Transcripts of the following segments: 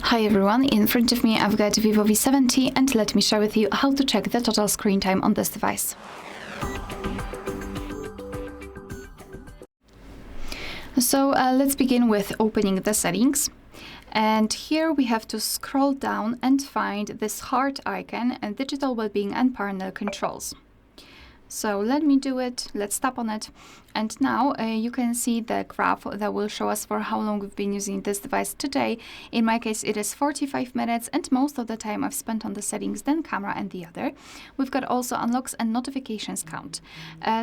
Hi everyone, in front of me I've got VIVO V70 and let me share with you how to check the total screen time on this device. So let's begin with opening the settings. And here we have to scroll down and find this heart icon and digital wellbeing and parental controls. So let me do it, let's tap on it, and now you can see the graph that will show us for how long we've been using this device today. In my case it is 45 minutes and most of the time I've spent on the settings, then camera and the other. We've got also unlocks and notifications count.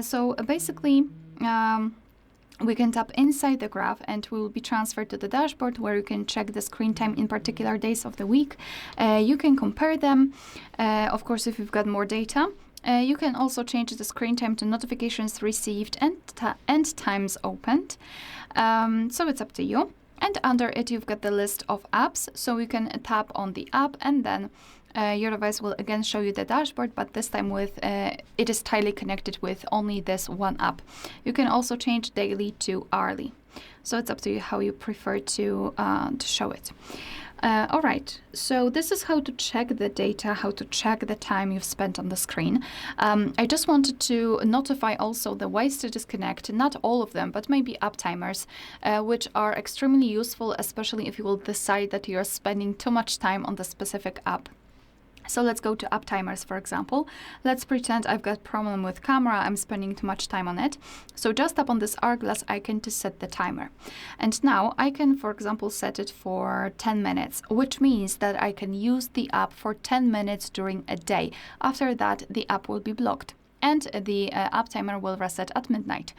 So basically we can tap inside the graph and we will be transferred to the dashboard where you can check the screen time in particular days of the week. You can compare them, of course, if you've got more data. You can also change the screen time to notifications received and times opened. So it's up to you. And under it, you've got the list of apps. So you can tap on the app and then your device will again show you the dashboard, but this time with it is tightly connected with only this one app. You can also change daily to hourly. So it's up to you how you prefer to show it. All right, so this is how to check the data, how to check the time you've spent on the screen. I just wanted to notify also the ways to disconnect, not all of them, but maybe app timers, which are extremely useful, especially if you will decide that you're spending too much time on the specific app. So let's go to app timers, for example. Let's pretend I've got problem with camera, I'm spending too much time on it. So just tap on this hourglass icon to set the timer. And now I can, for example, set it for 10 minutes, which means that I can use the app for 10 minutes during a day. After that, the app will be blocked and the app timer will reset at midnight.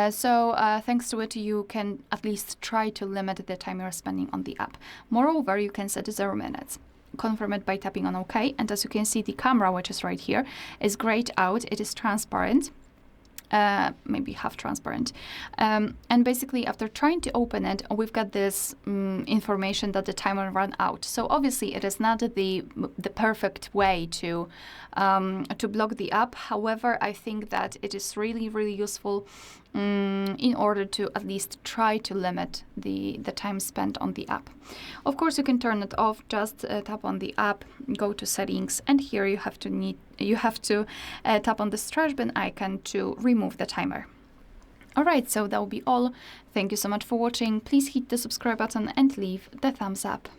So thanks to it, you can at least try to limit the time you're spending on the app. Moreover, you can set 0 minutes. Confirm it by tapping on OK, and as you can see, the camera, which is right here, is grayed out. It is transparent, maybe half transparent, and basically after trying to open it, we've got this information that the timer ran out. So obviously it is not the perfect way to block the app. However, I think that it is really useful in order to at least try to limit the time spent on the app. Of course, you can turn it off. Just tap on the app, go to settings, and here you have to tap on the trash bin icon to remove the timer. All right, so that will be all. Thank you so much for watching. Please hit the subscribe button and leave the thumbs up.